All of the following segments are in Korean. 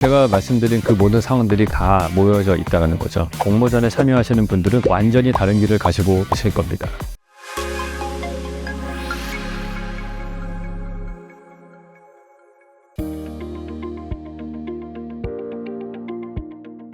제가 말씀드린 그 모든 상황들이 다 모여져 있다는 거죠. 공모전에 참여하시는 분들은 완전히 다른 길을 가시고 계실 겁니다.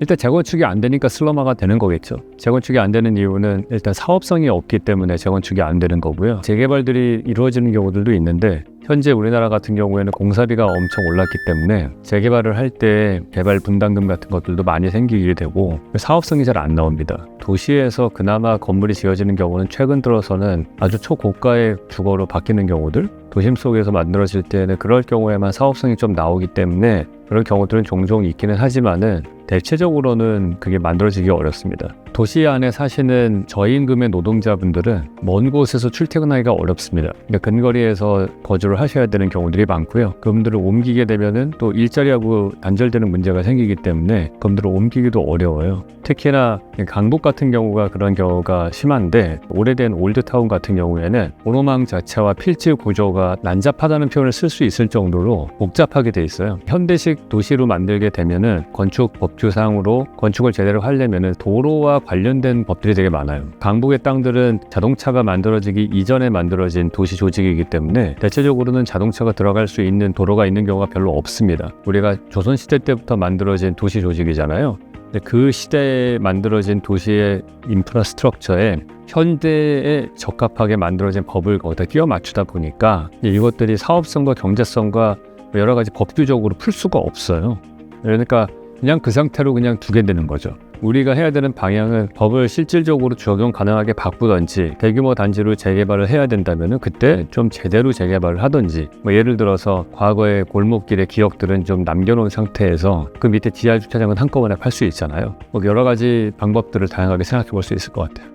일단 재건축이 안 되니까 슬럼화가 되는 거겠죠. 재건축이 안 되는 이유는 일단 사업성이 없기 때문에 재건축이 안 되는 거고요. 재개발들이 이루어지는 경우들도 있는데 현재 우리나라 같은 경우에는 공사비가 엄청 올랐기 때문에 재개발을 할 때 개발 분담금 같은 것들도 많이 생기게 되고 사업성이 잘 안 나옵니다. 도시에서 그나마 건물이 지어지는 경우는 최근 들어서는 아주 초고가의 주거로 바뀌는 경우들, 도심 속에서 만들어질 때는 그럴 경우에만 사업성이 좀 나오기 때문에 그런 경우들은 종종 있기는 하지만은 대체적으로는 그게 만들어지기 어렵습니다. 도시 안에 사시는 저임금의 노동자분들은 먼 곳에서 출퇴근하기가 어렵습니다. 그러니까 근거리에서 거주를 하셔야 되는 경우들이 많고요. 그분들을 옮기게 되면은 또 일자리하고 단절되는 문제가 생기기 때문에 그분들을 옮기기도 어려워요. 특히나 강북 같은 경우가 그런 경우가 심한데 오래된 올드타운 같은 경우에는 도로망 자체와 필지 구조가 난잡하다는 표현을 쓸 수 있을 정도로 복잡하게 돼 있어요. 현대식 도시로 만들게 되면은 건축 법규상으로 건축을 제대로 하려면은 도로와 관련된 법들이 되게 많아요. 강북의 땅들은 자동차가 만들어지기 이전에 만들어진 도시 조직이기 때문에 대체적으로는 자동차가 들어갈 수 있는 도로가 있는 경우가 별로 없습니다. 우리가 조선시대 때부터 만들어진 도시 조직이잖아요. 근데 그 시대에 만들어진 도시의 인프라스트럭처에 현대에 적합하게 만들어진 법을 거기다 끼워 맞추다 보니까 이것들이 사업성과 경제성과 여러 가지 법규적으로 풀 수가 없어요. 그러니까 그냥 그 상태로 그냥 두게 되는 거죠. 우리가 해야 되는 방향은 법을 실질적으로 적용 가능하게 바꾸든지 대규모 단지로 재개발을 해야 된다면 그때 좀 제대로 재개발을 하든지 예를 들어서 과거의 골목길의 기억들은 좀 남겨놓은 상태에서 그 밑에 지하 주차장은 한꺼번에 팔 수 있잖아요. 여러 가지 방법들을 다양하게 생각해 볼 수 있을 것 같아요.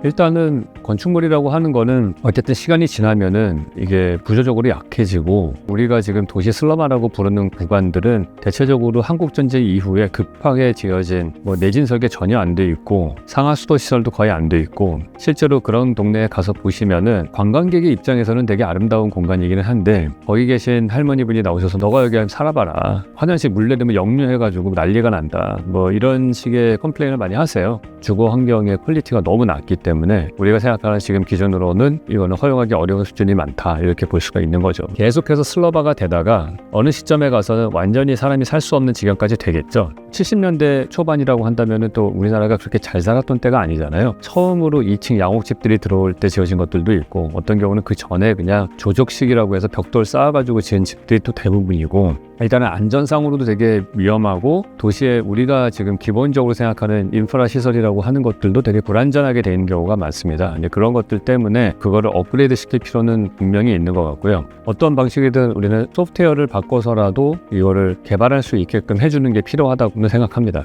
일단은 건축물이라고 하는 거는 어쨌든 시간이 지나면은 이게 구조적으로 약해지고 우리가 지금 도시 슬럼화라고 부르는 구간들은 대체적으로 한국전쟁 이후에 급하게 지어진 내진 설계 전혀 안 돼 있고 상하수도 시설도 거의 안 돼 있고 실제로 그런 동네에 가서 보시면은 관광객의 입장에서는 되게 아름다운 공간이기는 한데 거기 계신 할머니분이 나오셔서 너가 여기 살아봐라. 화장실 물 내리면 역류해가지고 난리가 난다. 이런 식의 컴플레인을 많이 하세요. 주거 환경의 퀄리티가 너무 낮기 때문에 우리가 생각하는 지금 기준으로는 이거는 허용하기 어려운 수준이 많다 이렇게 볼 수가 있는 거죠. 계속해서 슬러바가 되다가 어느 시점에 가서는 완전히 사람이 살 수 없는 지경까지 되겠죠. 70년대 초반이라고 한다면 또 우리나라가 그렇게 잘 살았던 때가 아니잖아요. 처음으로 2층 양옥집들이 들어올 때 지어진 것들도 있고 어떤 경우는 그 전에 그냥 조적식이라고 해서 벽돌 쌓아가지고 지은 집들이 또 대부분이고 일단은 안전상으로도 되게 위험하고 도시에 우리가 지금 기본적으로 생각하는 인프라 시설이라고 하는 것들도 되게 불안전하게 되는 경우가 많습니다. 이제 그런 것들 때문에 그거를 업그레이드 시킬 필요는 분명히 있는 것 같고요. 어떤 방식이든 우리는 소프트웨어를 바꿔서라도 이거를 개발할 수 있게끔 해주는 게 필요하다고 생각합니다.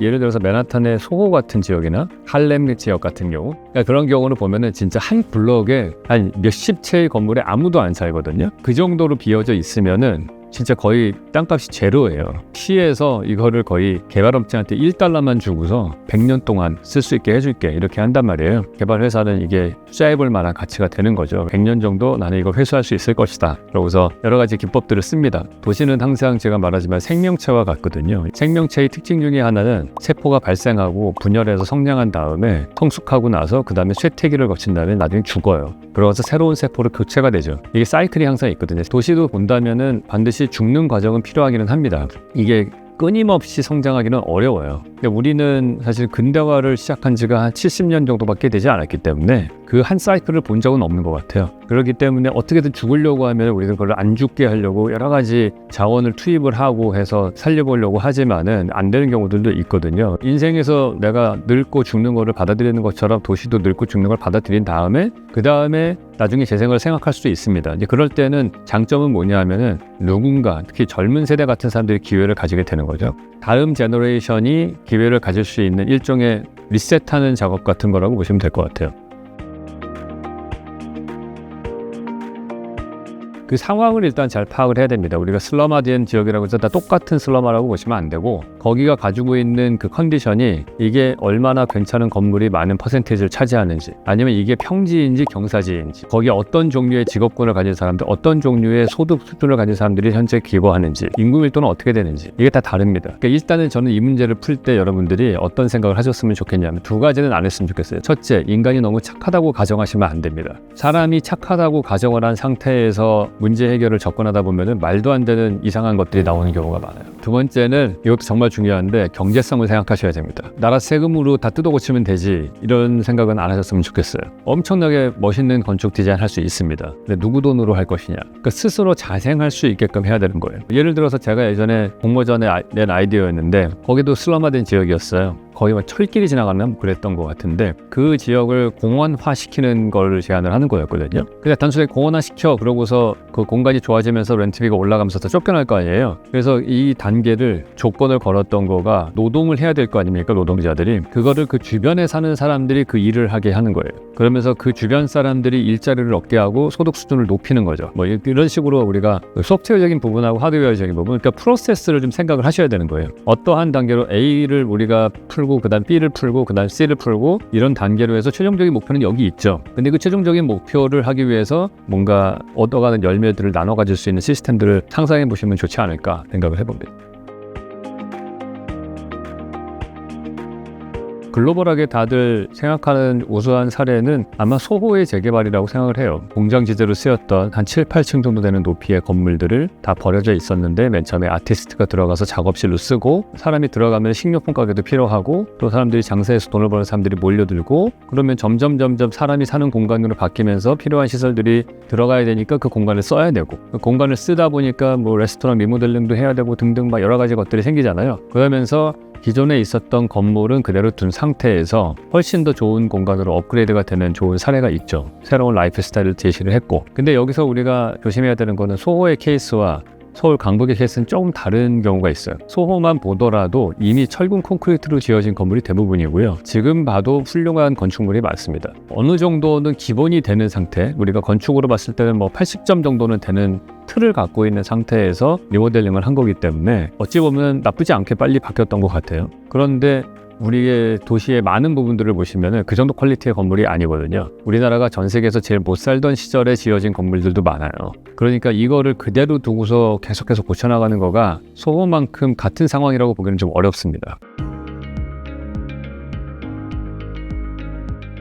예를 들어서 맨하탄의 소호 같은 지역이나 할렘 지역 같은 경우 그런 경우는 보면은 진짜 한 블럭에 한 몇십 채의 건물에 아무도 안 살거든요. 그 정도로 비어져 있으면은 진짜 거의 땅값이 제로예요. 시에서 이거를 거의 개발업체한테 $1만 주고서 100년 동안 쓸 수 있게 해줄게 이렇게 한단 말이에요. 개발회사는 이게 투자해볼 만한 가치가 되는 거죠. 100년 정도 나는 이걸 회수할 수 있을 것이다. 그러고서 여러 가지 기법들을 씁니다. 도시는 항상 제가 말하지만 생명체와 같거든요. 생명체의 특징 중에 하나는 세포가 발생하고 분열해서 성장한 다음에 성숙하고 나서 그 다음에 쇠퇴기를 거친 다음에 나중에 죽어요. 그러고서 새로운 세포로 교체가 되죠. 이게 사이클이 항상 있거든요. 도시도 본다면은 반드시 죽는 과정은 필요하기는 합니다. 이게 끊임없이 성장하기는 어려워요. 근데 우리는 사실 근대화를 시작한 지가 한 70년 정도밖에 되지 않았기 때문에 그 한 사이클을 본 적은 없는 것 같아요. 그렇기 때문에 어떻게든 죽으려고 하면 우리는 그걸 안 죽게 하려고 여러 가지 자원을 투입을 하고 해서 살려보려고 하지만은 안 되는 경우들도 있거든요. 인생에서 내가 늙고 죽는 거를 받아들이는 것처럼 도시도 늙고 죽는 걸 받아들인 다음에 그 다음에 나중에 재생을 생각할 수도 있습니다. 이제 그럴 때는 장점은 뭐냐 하면은 누군가 특히 젊은 세대 같은 사람들이 기회를 가지게 되는 거죠. 다음 제너레이션이 기회를 가질 수 있는 일종의 리셋하는 작업 같은 거라고 보시면 될 것 같아요. 그 상황을 일단 잘 파악을 해야 됩니다. 우리가 슬럼화된 지역이라고 해서 다 똑같은 슬럼화라고 보시면 안 되고 거기가 가지고 있는 그 컨디션이 이게 얼마나 괜찮은 건물이 많은 퍼센테이지를 차지하는지 아니면 이게 평지인지 경사지인지 거기에 어떤 종류의 직업군을 가진 사람들 어떤 종류의 소득 수준을 가진 사람들이 현재 기거하는지 인구 밀도는 어떻게 되는지 이게 다 다릅니다. 그러니까 일단은 저는 이 문제를 풀 때 여러분들이 어떤 생각을 하셨으면 좋겠냐면 두 가지는 안 했으면 좋겠어요. 첫째, 인간이 너무 착하다고 가정하시면 안 됩니다. 사람이 착하다고 가정을 한 상태에서 문제 해결을 접근하다 보면은 말도 안 되는 이상한 것들이 나오는 경우가 많아요. 두 번째는 이것도 정말 중요한데 경제성을 생각하셔야 됩니다. 나라 세금으로 다 뜯어 고치면 되지 이런 생각은 안 하셨으면 좋겠어요. 엄청나게 멋있는 건축 디자인 할 수 있습니다. 근데 누구 돈으로 할 것이냐. 그러니까 스스로 자생할 수 있게끔 해야 되는 거예요. 예를 들어서 제가 예전에 공모전에 낸 아이디어였는데 거기도 슬럼화된 지역이었어요. 거의 막 철길이 지나가는 그랬던 것 같은데 그 지역을 공원화시키는 걸 제안을 하는 거였거든요. 근데 단순히 공원화시켜 그러고서 그 공간이 좋아지면서 렌트비가 올라가면서 더 쫓겨날 거 아니에요. 그래서 이 단계를 조건을 걸었던 거가 노동을 해야 될 거 아닙니까? 노동자들이 그거를 그 주변에 사는 사람들이 그 일을 하게 하는 거예요. 그러면서 그 주변 사람들이 일자리를 얻게 하고 소득 수준을 높이는 거죠. 뭐 이런 식으로 우리가 소프트웨어적인 부분하고 하드웨어적인 부분 그러니까 프로세스를 좀 생각을 하셔야 되는 거예요. 어떠한 단계로 A를 우리가 풀고 그다음 B를 풀고 그다음 C를 풀고 이런 단계로 해서 최종적인 목표는 여기 있죠. 근데 그 최종적인 목표를 하기 위해서 뭔가 얻어가는 열매들을 나눠 가질 수 있는 시스템들을 상상해 보시면 좋지 않을까 생각을 해봅니다. 글로벌하게 다들 생각하는 우수한 사례는 아마 소호의 재개발이라고 생각을 해요. 공장 지대로 쓰였던 한 7, 8층 정도 되는 높이의 건물들을 다 버려져 있었는데 맨 처음에 아티스트가 들어가서 작업실로 쓰고 사람이 들어가면 식료품 가게도 필요하고 또 사람들이 장사해서 돈을 버는 사람들이 몰려들고 그러면 점점 사람이 사는 공간으로 바뀌면서 필요한 시설들이 들어가야 되니까 그 공간을 써야 되고 그 공간을 쓰다 보니까 뭐 레스토랑 리모델링도 해야 되고 등등 막 여러 가지 것들이 생기잖아요. 그러면서 기존에 있었던 건물은 그대로 둔 상태에서 훨씬 더 좋은 공간으로 업그레이드가 되는 좋은 사례가 있죠. 새로운 라이프 스타일을 제시를 했고 근데 여기서 우리가 조심해야 되는 거는 소호의 케이스와 서울 강북의 케이스는 조금 다른 경우가 있어요. 소호만 보더라도 이미 철근 콘크리트로 지어진 건물이 대부분이고요. 지금 봐도 훌륭한 건축물이 많습니다. 어느 정도는 기본이 되는 상태 우리가 건축으로 봤을 때는 뭐 80점 정도는 되는 틀을 갖고 있는 상태에서 리모델링을 한 거기 때문에 어찌 보면 나쁘지 않게 빨리 바뀌었던 것 같아요. 그런데 우리의 도시의 많은 부분들을 보시면 그 정도 퀄리티의 건물이 아니거든요. 우리나라가 전 세계에서 제일 못 살던 시절에 지어진 건물들도 많아요. 그러니까 이거를 그대로 두고서 계속해서 고쳐나가는 거가 소호만큼 같은 상황이라고 보기는 좀 어렵습니다.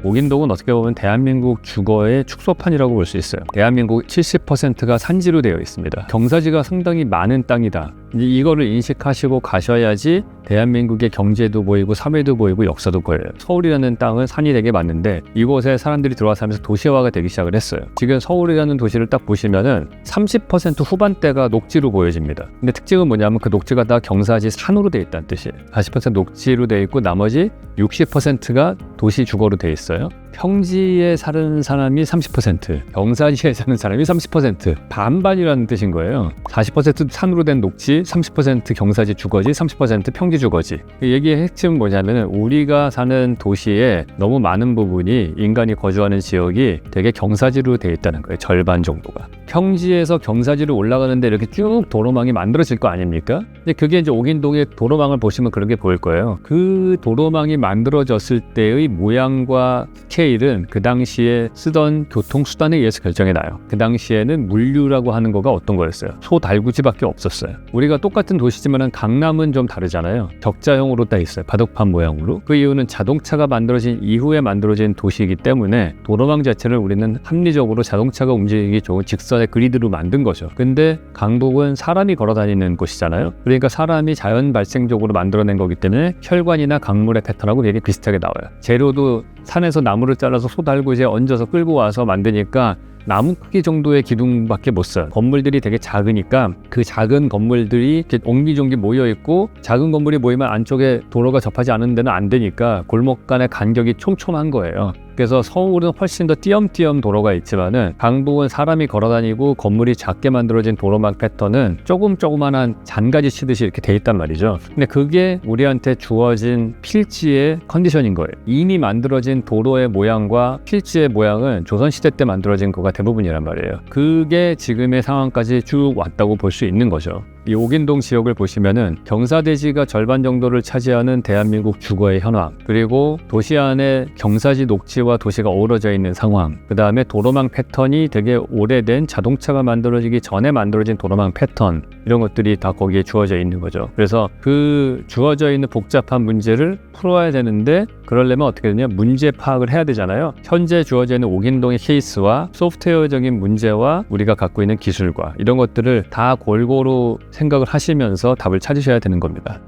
옥인동은 어떻게 보면 대한민국 주거의 축소판이라고 볼 수 있어요. 대한민국 70%가 산지로 되어 있습니다. 경사지가 상당히 많은 땅이다. 이거를 인식하시고 가셔야지 대한민국의 경제도 보이고 사회도 보이고 역사도 보여요. 서울이라는 땅은 산이 되게 많은데 이곳에 사람들이 들어와 살면서 도시화가 되기 시작을 했어요. 지금 서울이라는 도시를 딱 보시면은 30% 후반대가 녹지로 보여집니다. 근데 특징은 뭐냐면 그 녹지가 다 경사지 산으로 되어 있다는 뜻이에요. 40% 녹지로 되어 있고 나머지 60%가 도시 주거로 되어 있어요. 평지에 사는 사람이 30%, 경사지에 사는 사람이 30%, 반반이라는 뜻인 거예요. 40% 산으로 된 녹지, 30% 경사지 주거지, 30% 평지 주거지. 그 얘기의 핵심은 뭐냐면 우리가 사는 도시에 너무 많은 부분이 인간이 거주하는 지역이 되게 경사지로 되어 있다는 거예요. 절반 정도가. 평지에서 경사지로 올라가는데 이렇게 쭉 도로망이 만들어질 거 아닙니까? 근데 그게 이제 옥인동의 도로망을 보시면 그런 게 보일 거예요. 그 도로망이 만들어졌을 때의 모양과 스케일은 그 당시에 쓰던 교통수단에 의해서 결정이 나요. 그 당시에는 물류라고 하는 거가 어떤 거였어요? 소달구지밖에 없었어요. 우리가 똑같은 도시지만 강남은 좀 다르잖아요. 격자형으로 돼 있어요. 바둑판 모양으로. 그 이유는 자동차가 만들어진 이후에 만들어진 도시이기 때문에 도로망 자체를 우리는 합리적으로 자동차가 움직이기 좋은 직선의 그리드로 만든 거죠. 근데 강북은 사람이 걸어 다니는 곳이잖아요. 그러니까 사람이 자연 발생적으로 만들어낸 거기 때문에 혈관이나 강물의 패턴하고 되게 비슷하게 나와요. 재료도 산에서 나무를 잘라서 소달구지에 얹어서 끌고 와서 만드니까 나무 크기 정도의 기둥밖에 못 써요. 건물들이 되게 작으니까 그 작은 건물들이 이렇게 옹기종기 모여있고 작은 건물이 모이면 안쪽에 도로가 접하지 않은 데는 안 되니까 골목 간의 간격이 촘촘한 거예요. 그래서 서울은 훨씬 더 띄엄띄엄 도로가 있지만은 강북은 사람이 걸어다니고 건물이 작게 만들어진 도로망 패턴은 조그만한 잔가지 치듯이 이렇게 돼 있단 말이죠. 근데 그게 우리한테 주어진 필지의 컨디션인 거예요. 이미 만들어진 도로의 모양과 필지의 모양은 조선시대 때 만들어진 거가 대부분이란 말이에요. 그게 지금의 상황까지 쭉 왔다고 볼 수 있는 거죠. 이 옥인동 지역을 보시면은 경사대지가 절반 정도를 차지하는 대한민국 주거의 현황, 그리고 도시 안에 경사지 녹지와 도시가 어우러져 있는 상황, 그 다음에 도로망 패턴이 되게 오래된 자동차가 만들어지기 전에 만들어진 도로망 패턴, 이런 것들이 다 거기에 주어져 있는 거죠. 그래서 그 주어져 있는 복잡한 문제를 풀어야 되는데, 그러려면 어떻게 되냐, 문제 파악을 해야 되잖아요. 현재 주어져 있는 옥인동의 케이스와 소프트웨어적인 문제와 우리가 갖고 있는 기술과 이런 것들을 다 골고루 생각을 하시면서 답을 찾으셔야 되는 겁니다.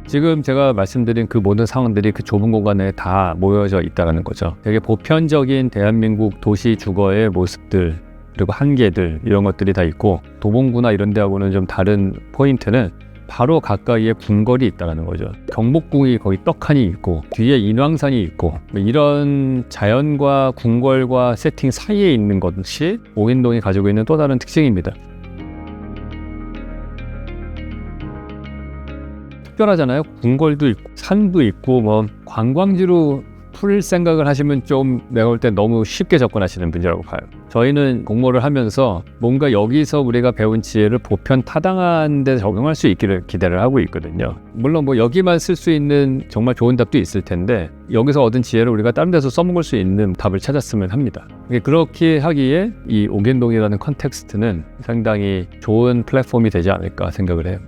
지금 제가 말씀드린 그 모든 상황들이 그 좁은 공간에 다 모여져 있다는 거죠. 되게 보편적인 대한민국 도시 주거의 모습들, 그리고 한계들, 이런 것들이 다 있고, 도봉구나 이런 데하고는 좀 다른 포인트는 바로 가까이에 궁궐이 있다는 거죠. 경복궁이 거기 떡하니 있고 뒤에 인왕산이 있고, 이런 자연과 궁궐과 세팅 사이에 있는 것이 옥인동이 가지고 있는 또 다른 특징입니다. 특별하잖아요. 궁궐도 있고 산도 있고, 뭐 관광지로 풀 생각을 하시면 좀 내가 볼 때 너무 쉽게 접근하시는 분이라고 봐요. 저희는 공모를 하면서 뭔가 여기서 우리가 배운 지혜를 보편 타당한 데 적용할 수 있기를 기대를 하고 있거든요. 물론 뭐 여기만 쓸 수 있는 정말 좋은 답도 있을 텐데, 여기서 얻은 지혜를 우리가 다른 데서 써먹을 수 있는 답을 찾았으면 합니다. 그렇게 하기에 이 옥인동이라는 컨텍스트는 상당히 좋은 플랫폼이 되지 않을까 생각을 해요.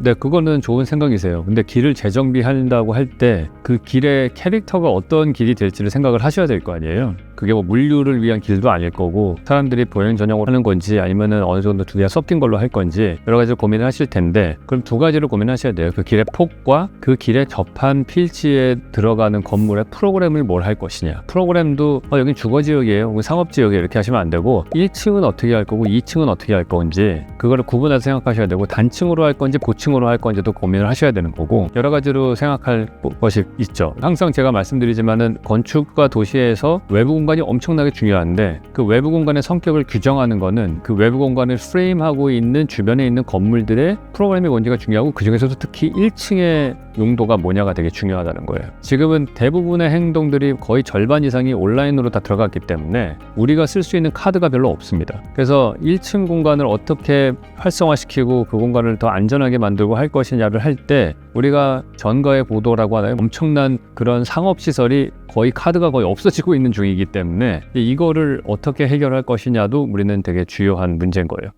네, 그거는 좋은 생각이세요. 근데 길을 재정비한다고 할 때 그 길의 캐릭터가 어떤 길이 될지를 생각을 하셔야 될 거 아니에요. 그게 뭐 물류를 위한 길도 아닐 거고, 사람들이 보행 전용으로 하는 건지 아니면은 어느 정도 두 개가 섞인 걸로 할 건지 여러 가지를 고민을 하실 텐데, 그럼 두 가지를 고민하셔야 돼요. 그 길의 폭과 그 길에 접한 필지에 들어가는 건물의 프로그램을 뭘 할 것이냐. 프로그램도 여긴 주거지역이에요, 상업지역이에요, 이렇게 하시면 안 되고, 1층은 어떻게 할 거고 2층은 어떻게 할 건지 그거를 구분해서 생각하셔야 되고, 단층으로 할 건지 고층으로 할 건지도 고민을 하셔야 되는 거고, 여러 가지로 생각할 것이 있죠. 항상 제가 말씀드리지만은 건축과 도시에서 외부 공간이 엄청나게 중요한데, 그 외부 공간의 성격을 규정하는 거는 그 외부 공간을 프레임하고 있는 주변에 있는 건물들의 프로그램이 뭔지가 중요하고, 그 중에서도 특히 1층의 용도가 뭐냐가 되게 중요하다는 거예요. 지금은 대부분의 행동들이 거의 절반 이상이 온라인으로 다 들어갔기 때문에 우리가 쓸 수 있는 카드가 별로 없습니다. 그래서 1층 공간을 어떻게 활성화시키고 그 공간을 더 안전하게 만들고 할 것이냐를 할 때, 우리가 전거의 보도라고 하나요? 엄청난 그런 상업시설이 거의 카드가 거의 없어지고 있는 중이기 때문에 이거를 어떻게 해결할 것이냐도 우리는 되게 주요한 문제인 거예요.